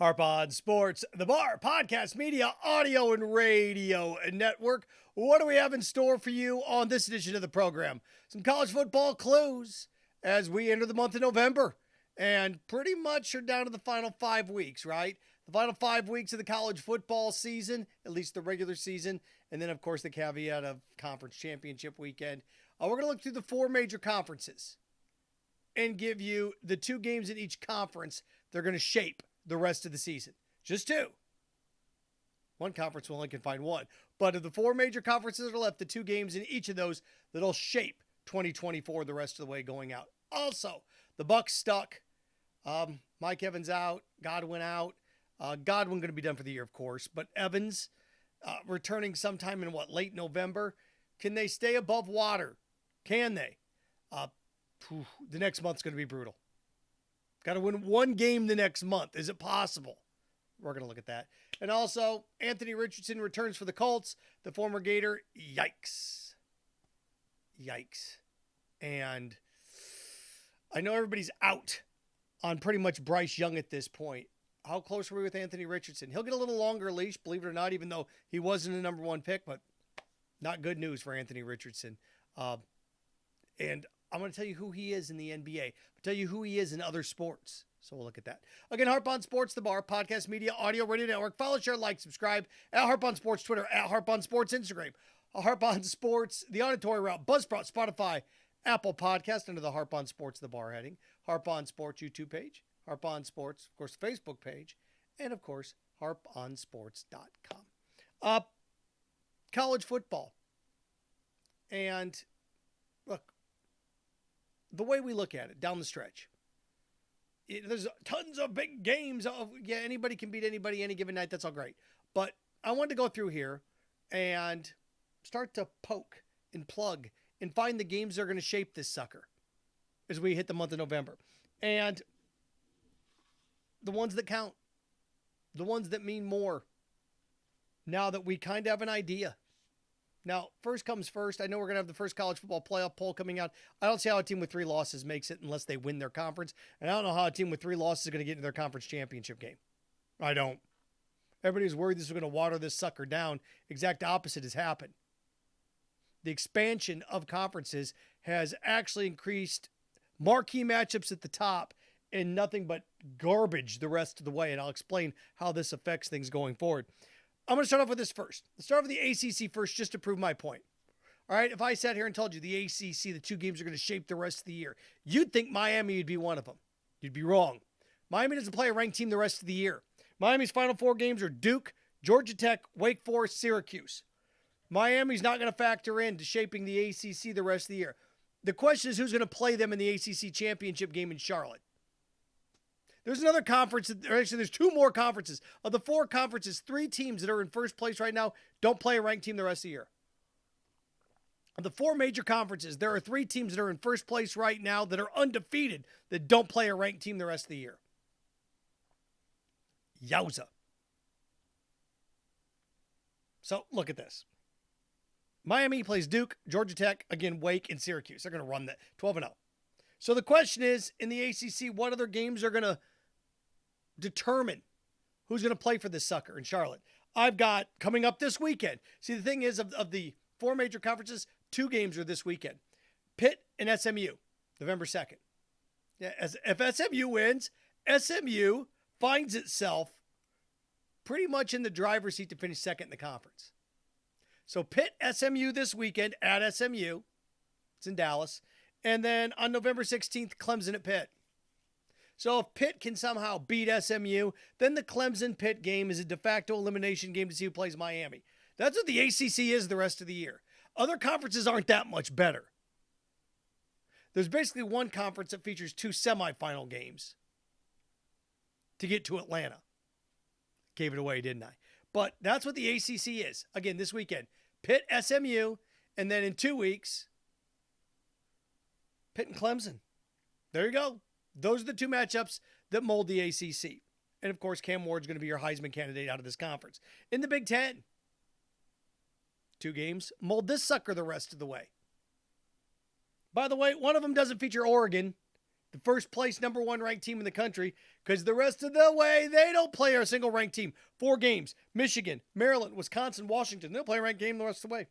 Harp on Sports, the Bar, podcast, media, audio, and radio network. What do we have in store for you on this edition of the program? Some college football clues as we enter the month of November. And pretty much are down to the final 5 weeks, right? The final 5 weeks of the college football season, at least the regular season. And then, of course, the caveat of conference championship weekend. We're going to look through the 4 major conferences and give you the 2 games in each conference that are going to shape the rest of the season. Just 2. One conference will only can find 1. But of the 4 major conferences that are left, the 2 games in each of those that'll shape 2024 the rest of the way going out. Also, the Bucs stuck. Mike Evans out. Godwin out. Godwin going to be done for the year, of course. But Evans returning sometime in late November. Can they stay above water? Can they? The next month's going to be brutal. Got to win 1 game the next month. Is it possible? We're going to look at that. And also, Anthony Richardson returns for the Colts, the former Gator. Yikes. And I know everybody's out on pretty much Bryce Young at this point. How close are we with Anthony Richardson? He'll get a little longer leash, believe it or not, even though he wasn't a number 1 pick, but not good news for Anthony Richardson. And I'm going to tell you who he is in the NBA. I'll tell you who he is in other sports. So we'll look at that. Again, Harp on Sports, the Bar, podcast, media, audio, radio network. Follow, share, like, subscribe at Harp on Sports, Twitter, at Harp on Sports, Instagram. Harp on Sports, the auditory route, Buzzsprout, Spotify, Apple Podcast under the Harp on Sports, the Bar heading. Harp on Sports YouTube page. Harp on Sports, of course, Facebook page. And, of course, harponsports.com. College football. And, look, the way we look at it down the stretch, there's tons of big games. Anybody can beat anybody any given night. That's all great. But I wanted to go through here and start to poke and plug and find the games that are going to shape this sucker as we hit the month of November. And the ones that count, the ones that mean more, now that we kind of have an idea. Now, first comes first. I know we're going to have the first college football playoff poll coming out. I don't see how a team with 3 losses makes it unless they win their conference. And I don't know how a team with 3 losses is going to get into their conference championship game. I don't. Everybody's worried this is going to water this sucker down. Exact opposite has happened. The expansion of conferences has actually increased marquee matchups at the top and nothing but garbage the rest of the way. And I'll explain how this affects things going forward. I'm going to start off with this first. Let's start off with the ACC first just to prove my point. All right, if I sat here and told you the ACC, the 2 games are going to shape the rest of the year, you'd think Miami would be one of them. You'd be wrong. Miami doesn't play a ranked team the rest of the year. Miami's final 4 games are Duke, Georgia Tech, Wake Forest, Syracuse. Miami's not going to factor into shaping the ACC the rest of the year. The question is who's going to play them in the ACC championship game in Charlotte. There's another conference, actually there's 2 more conferences. Of the 4 conferences, 3 teams that are in first place right now don't play a ranked team the rest of the year. Of the 4 major conferences, there are 3 teams that are in first place right now that are undefeated that don't play a ranked team the rest of the year. Yowza. So look at this. Miami plays Duke, Georgia Tech, again, Wake, and Syracuse. They're going to run that 12-0. So the question is, in the ACC, what other games are going to determine who's going to play for this sucker in Charlotte? I've got coming up this weekend. See, the thing is, of the 4 major conferences, 2 games are this weekend. Pitt and SMU, November 2nd. Yeah, if SMU wins, SMU finds itself pretty much in the driver's seat to finish second in the conference. So Pitt, SMU this weekend at SMU. It's in Dallas. And then on November 16th, Clemson at Pitt. So if Pitt can somehow beat SMU, then the Clemson-Pitt game is a de facto elimination game to see who plays Miami. That's what the ACC is the rest of the year. Other conferences aren't that much better. There's basically one conference that features 2 semifinal games to get to Atlanta. Gave it away, didn't I? But that's what the ACC is. Again, this weekend, Pitt, SMU, and then in 2 weeks, Pitt and Clemson. There you go. Those are the 2 matchups that mold the ACC. And, of course, Cam Ward's going to be your Heisman candidate out of this conference. In the Big Ten, 2 games mold this sucker the rest of the way. By the way, one of them doesn't feature Oregon, the first place number 1 ranked team in the country, because the rest of the way, they don't play a single ranked team. 4 games: Michigan, Maryland, Wisconsin, Washington. They'll play a ranked game the rest of the way.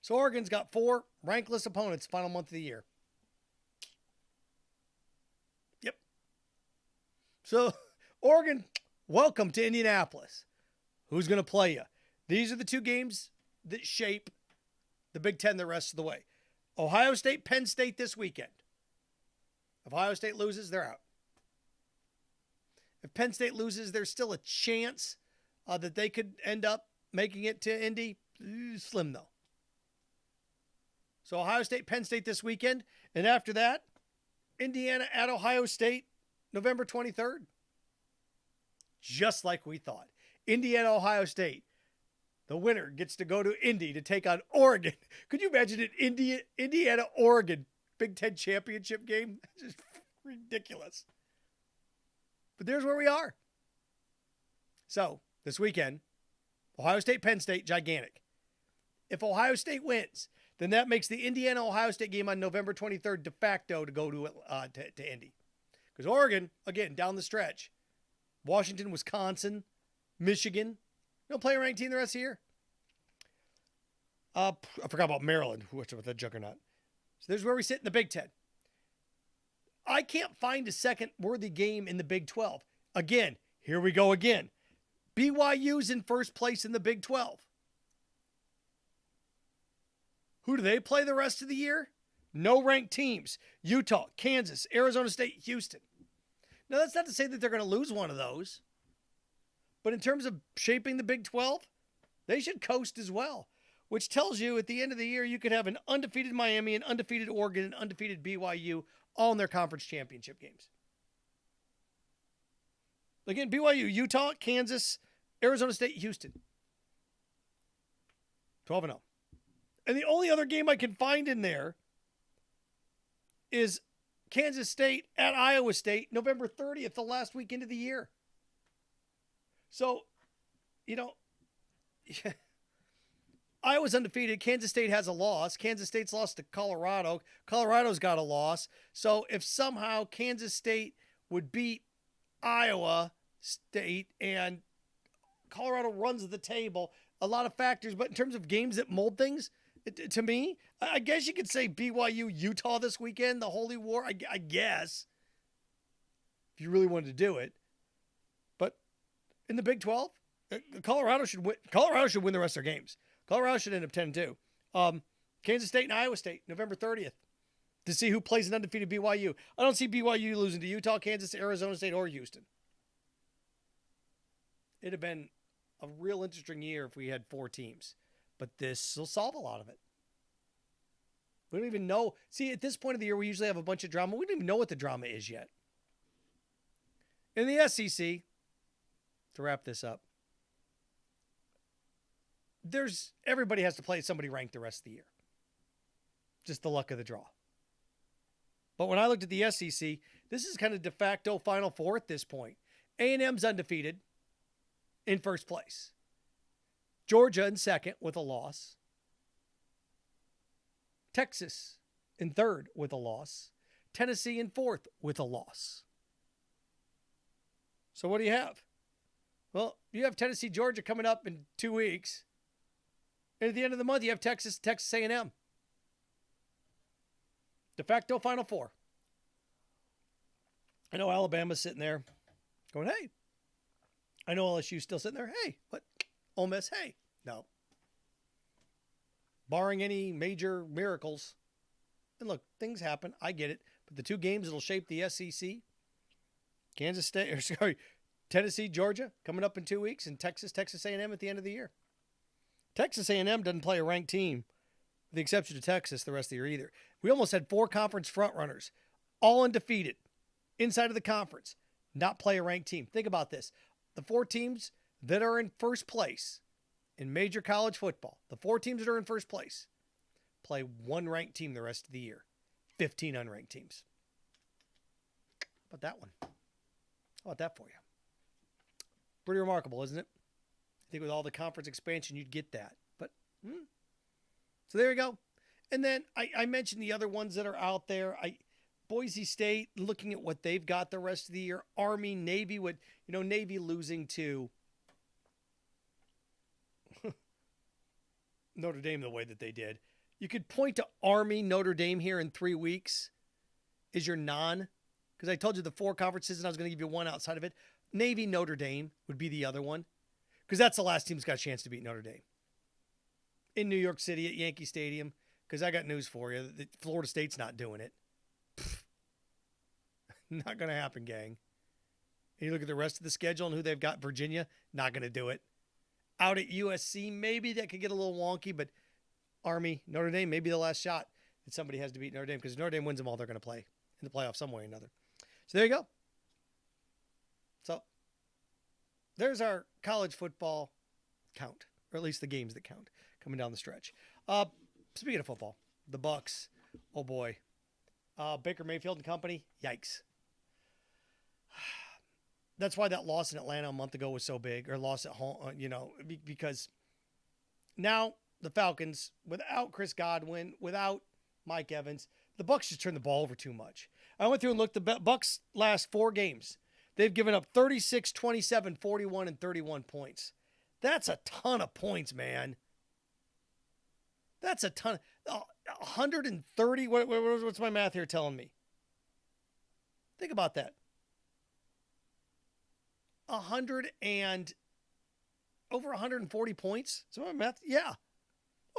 So Oregon's got 4 rankless opponents final month of the year. Yep. So Oregon, welcome to Indianapolis. Who's going to play you? These are the 2 games that shape the Big Ten the rest of the way. Ohio State, Penn State this weekend. If Ohio State loses, they're out. If Penn State loses, there's still a chance that they could end up making it to Indy. Slim, though. So Ohio State, Penn State this weekend. And after that, Indiana at Ohio State, November 23rd. Just like we thought. Indiana, Ohio State. The winner gets to go to Indy to take on Oregon. Could you imagine an Indiana, Oregon Big Ten championship game? Just ridiculous. But there's where we are. So this weekend, Ohio State, Penn State, gigantic. If Ohio State wins, then that makes the Indiana-Ohio State game on November 23rd de facto to go to Indy. Because Oregon, again, down the stretch, Washington, Wisconsin, Michigan, they'll play a ranked team the rest of the year. I forgot about Maryland, which was the juggernaut. So there's where we sit in the Big Ten. I can't find a second worthy game in the Big 12. Again, here we go again. BYU's in first place in the Big 12. Who do they play the rest of the year? No ranked teams. Utah, Kansas, Arizona State, Houston. Now, that's not to say that they're going to lose one of those. But in terms of shaping the Big 12, they should coast as well. Which tells you at the end of the year, you could have an undefeated Miami, an undefeated Oregon, an undefeated BYU, all in their conference championship games. Again, BYU, Utah, Kansas, Arizona State, Houston. 12-0. And the only other game I can find in there is Kansas State at Iowa State, November 30th, the last weekend of the year. So, Iowa's undefeated. Kansas State has a loss. Kansas State's lost to Colorado. Colorado's got a loss. So if somehow Kansas State would beat Iowa State and Colorado runs the table, a lot of factors. But in terms of games that mold things, to me, I guess you could say BYU, Utah this weekend, the Holy War, I guess, if you really wanted to do it. But in the Big 12, Colorado should win. Colorado should win the rest of their games. Colorado should end up 10-2. Kansas State and Iowa State, November 30th, to see who plays an undefeated BYU. I don't see BYU losing to Utah, Kansas, Arizona State, or Houston. It'd have been a real interesting year if we had 4 teams. But this will solve a lot of it. We don't even know. See, at this point of the year, we usually have a bunch of drama. We don't even know what the drama is yet. In the SEC, to wrap this up, everybody has to play somebody ranked the rest of the year. Just the luck of the draw. But when I looked at the SEC, this is kind of de facto Final Four at this point. A&M's undefeated in first place. Georgia in second with a loss. Texas in third with a loss. Tennessee in fourth with a loss. So what do you have? Well, you have Tennessee, Georgia coming up in 2 weeks. And at the end of the month, you have Texas A&M. De facto Final Four. I know Alabama's sitting there going, hey. I know LSU's still sitting there, hey, what? Ole Miss, hey. No. Barring any major miracles. And look, things happen. I get it. But the 2 games that'll shape the SEC, Tennessee, Georgia, coming up in 2 weeks, and Texas A&M at the end of the year. Texas A&M doesn't play a ranked team, with the exception of Texas, the rest of the year either. We almost had 4 conference frontrunners, all undefeated, inside of the conference, not play a ranked team. Think about this. The 4 teams that are in first place in major college football, the 4 teams that are in first place, play 1 ranked team the rest of the year. 15 unranked teams. How about that one? How about that for you? Pretty remarkable, isn't it? I think with all the conference expansion, you'd get that. But, so there you go. And then I mentioned the other ones that are out there. Boise State, looking at what they've got the rest of the year, Army, Navy would, Navy losing to Notre Dame the way that they did. You could point to Army, Notre Dame here in 3 weeks is your non, because I told you the 4 conferences and I was going to give you one outside of it. Navy, Notre Dame would be the other one, because that's the last team that's got a chance to beat Notre Dame. In New York City at Yankee Stadium, because I got news for you. Florida State's not doing it. Not going to happen, gang. And you look at the rest of the schedule and who they've got. Virginia, not going to do it. Out at USC, maybe that could get a little wonky, but Army, Notre Dame, maybe the last shot that somebody has to beat Notre Dame, because Notre Dame wins them all, they're going to play in the playoffs some way or another. So there you go. So there's our college football count, or at least the games that count coming down the stretch. Speaking of football, the Bucs, oh boy. Baker Mayfield and company, yikes. That's why that loss in Atlanta a month ago was so big, or loss at home, because now the Falcons, without Chris Godwin, without Mike Evans, the Bucs just turned the ball over too much. I went through and looked. The Bucs last 4 games, they've given up 36, 27, 41, and 31 points. That's a ton of points, man. That's a ton. 130. What's my math here telling me? Think about that. 100 and over 140 points. So my math, yeah,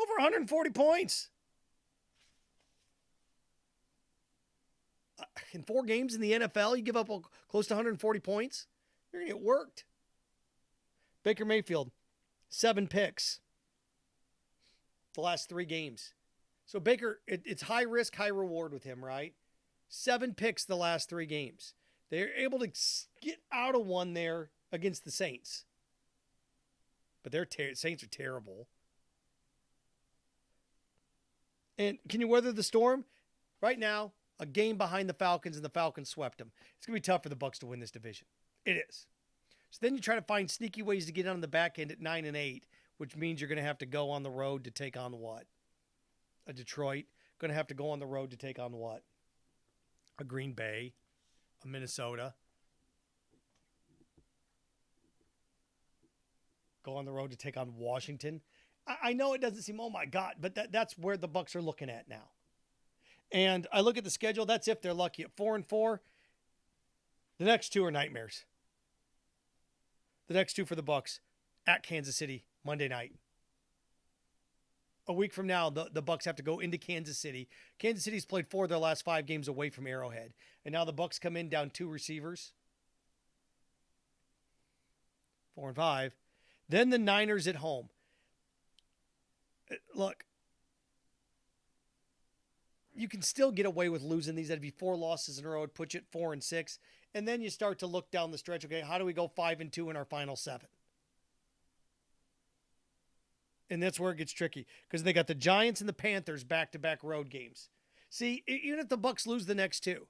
over 140 points in 4 games in the NFL. You give up close to 140 points, you're gonna get worked. Baker Mayfield, 7 picks the last 3 games. So Baker, it's high risk, high reward with him, right? 7 picks the last 3 games. They're able to get out of one there against the Saints. But Saints are terrible. And can you weather the storm? Right now, a game behind the Falcons, and the Falcons swept them. It's going to be tough for the Bucs to win this division. It is. So then you try to find sneaky ways to get on the back end at 9-8, which means you're going to have to go on the road to take on what? A Detroit. Going to have to go on the road to take on what? A Green Bay. A Minnesota. Go on the road to take on Washington. I know it doesn't seem, oh my God, but that's where the Bucs are looking at now. And I look at the schedule. That's if they're lucky. At 4-4, the next 2 are nightmares. The next 2 for the Bucs at Kansas City Monday night. A week from now, the Bucs have to go into Kansas City. Kansas City's played 4 of their last 5 games away from Arrowhead. And now the Bucs come in down 2 receivers. 4-5. Then the Niners at home. Look, you can still get away with losing these. That'd be 4 losses in a row. It'd put you at 4-6. And then you start to look down the stretch. Okay, how do we go 5-2 in our final 7? And that's where it gets tricky, because they got the Giants and the Panthers back-to-back road games. See, even if the Bucs lose the next 2,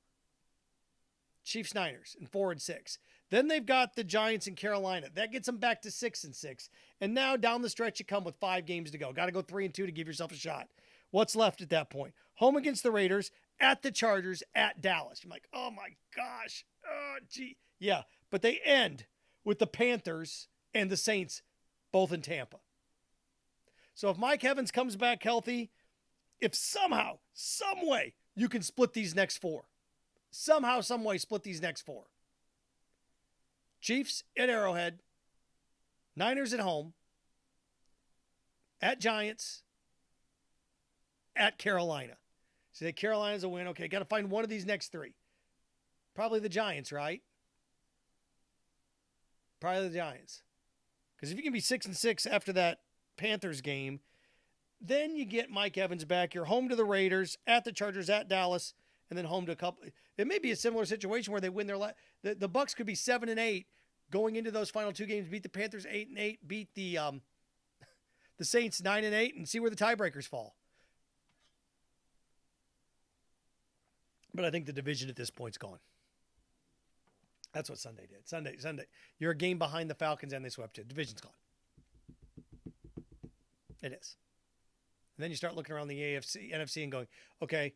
Chiefs, Niners, and 4-6. Then they've got the Giants and Carolina. That gets them back to 6-6. And now down the stretch, you come with 5 games to go. Got to go 3-2 to give yourself a shot. What's left at that point? Home against the Raiders, at the Chargers, at Dallas. You're like, oh my gosh. Oh, gee. Yeah, but they end with the Panthers and the Saints both in Tampa. So if Mike Evans comes back healthy, if somehow, some way, you can split these next 4. Somehow, some way, split these next 4. Chiefs at Arrowhead. Niners at home. At Giants. At Carolina. So that Carolina's a win. Okay, got to find one of these next 3. Probably the Giants, right? Probably the Giants. Because if you can be 6-6 after that Panthers game, then you get Mike Evans back. You're home to the Raiders, at the Chargers, at Dallas, and then home to a couple. It may be a similar situation where they win their the Bucs could be 7-8 going into those final 2 games, beat the Panthers 8-8, beat the Saints 9-8, and see where the tiebreakers fall. But I think the division at this point's gone. That's what Sunday did. Sunday. You're a game behind the Falcons, and they swept you. Division's gone. It is. And then you start looking around the NFC and going, okay,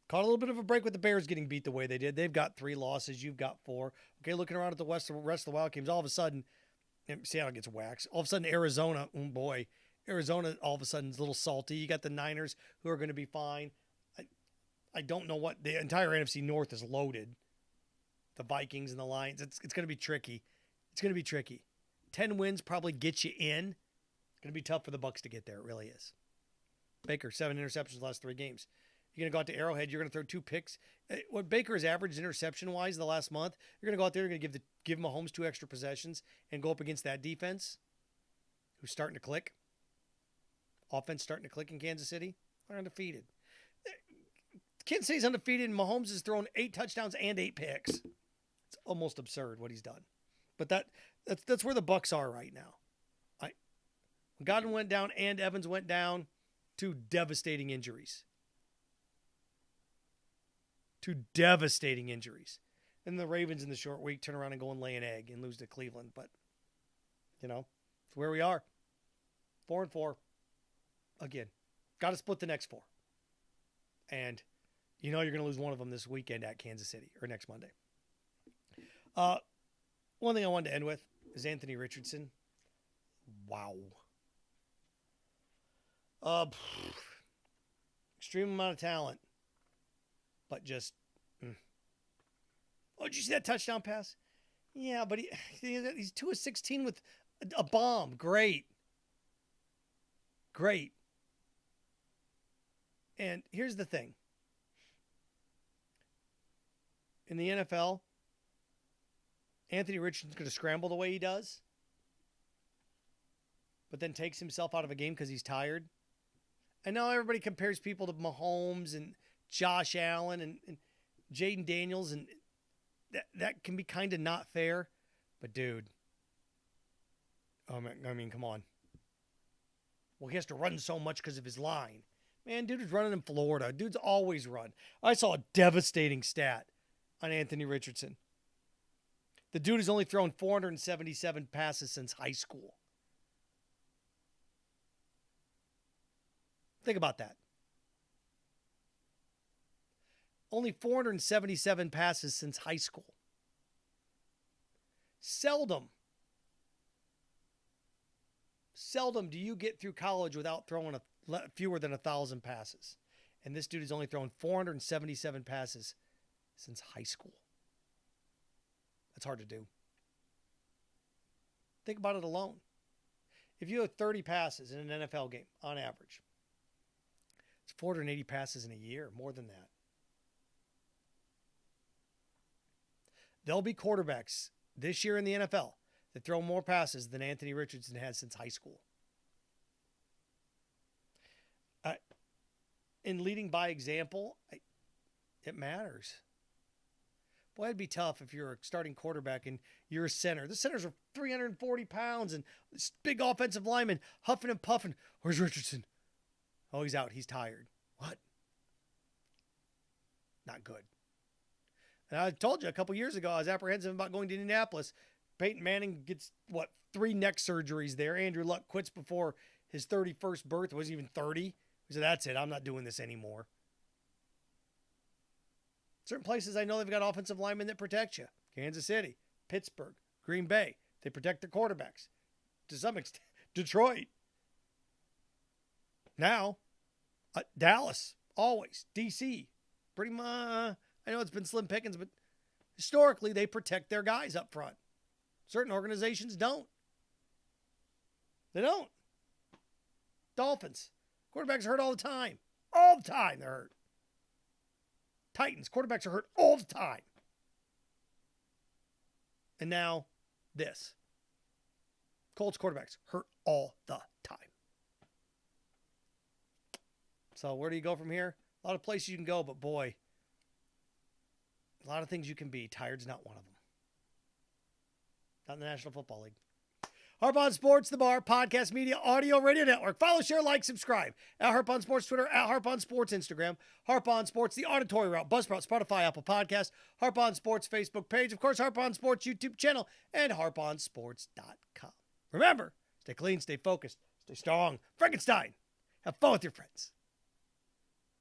Caught a little bit of a break with the Bears getting beat the way they did. They've got 3 losses. You've got 4. Okay, looking around at the rest of the wild games, all of a sudden, Seattle gets waxed. All of a sudden, Arizona, oh boy, Arizona all of a sudden is a little salty. You got the Niners who are going to be fine. I don't know what the entire NFC North is loaded. The Vikings and the Lions. It's going to be tricky. It's going to be tricky. 10 wins probably gets you in. It's going to be tough for the Bucs to get there. It really is. Baker, 7 interceptions the last 3 games. You're going to go out to Arrowhead. You're going to throw 2 picks. What Baker has averaged interception-wise the last month, you're going to go out there. You're going to give Mahomes 2 extra possessions and go up against that defense who's starting to click. Offense starting to click in Kansas City. They're undefeated. Kansas City's undefeated, and Mahomes has thrown 8 touchdowns and 8 picks. It's almost absurd what he's done. But that's where the Bucs are right now. Godwin went down and Evans went down. 2 devastating injuries. 2 devastating injuries. And the Ravens in the short week turn around and go and lay an egg and lose to Cleveland. But, it's where we are. 4-4. Again, got to split the next 4. And you're going to lose one of them this weekend at Kansas City or next Monday. One thing I wanted to end with is Anthony Richardson. Wow. Extreme amount of talent. But just, Oh, did you see that touchdown pass? Yeah, but he's 2 of 16 with a bomb. Great. And here's the thing. In the NFL, Anthony Richardson's going to scramble the way he does, but then takes himself out of a game because he's tired. I know everybody compares people to Mahomes and Josh Allen and Jaden Daniels, and that can be kind of not fair. But, dude, I mean, come on. Well, he has to run so much because of his line. Man, dude is running in Florida. Dude's always run. I saw a devastating stat on Anthony Richardson. The dude has only thrown 477 passes since high school. Think about that. Only 477 passes since high school. Seldom do you get through college without throwing fewer than 1,000 passes. And this dude has only thrown 477 passes since high school. That's hard to do. Think about it alone. If you have 30 passes in an NFL game on average, it's 480 passes in a year, more than that. There'll be quarterbacks this year in the NFL that throw more passes than Anthony Richardson has since high school. In leading by example, it matters. Boy, it'd be tough if you're a starting quarterback and you're a center. The centers are 340 pounds and this big offensive lineman huffing and puffing. Where's Richardson? Oh, he's out. He's tired. What? Not good. And I told you a couple years ago, I was apprehensive about going to Indianapolis. Peyton Manning gets, 3 neck surgeries there. Andrew Luck quits before his 31st birth. Wasn't even 30. He said, that's it. I'm not doing this anymore. Certain places I know they've got offensive linemen that protect you. Kansas City, Pittsburgh, Green Bay. They protect their quarterbacks. To some extent, Detroit. Now, Dallas, always. D.C., pretty much. I know it's been slim pickings, but historically they protect their guys up front. Certain organizations don't. They don't. Dolphins. Quarterbacks are hurt all the time. All the time they're hurt. Titans. Quarterbacks are hurt all the time. And now this. Colts quarterbacks hurt all the time. So where do you go from here? A lot of places you can go, but boy, a lot of things you can be. Tired's not one of them. Not in the National Football League. Harp on Sports, the Bar, Podcast Media, Audio, Radio Network. Follow, share, like, subscribe. At Harp on Sports Twitter, at Harp on Sports Instagram. Harp on Sports, the Auditory Route, Buzzsprout, Spotify, Apple Podcasts. Harp on Sports Facebook page. Of course, Harp on Sports YouTube channel. And harponsports.com. Remember, stay clean, stay focused, stay strong. Frankenstein, have fun with your friends.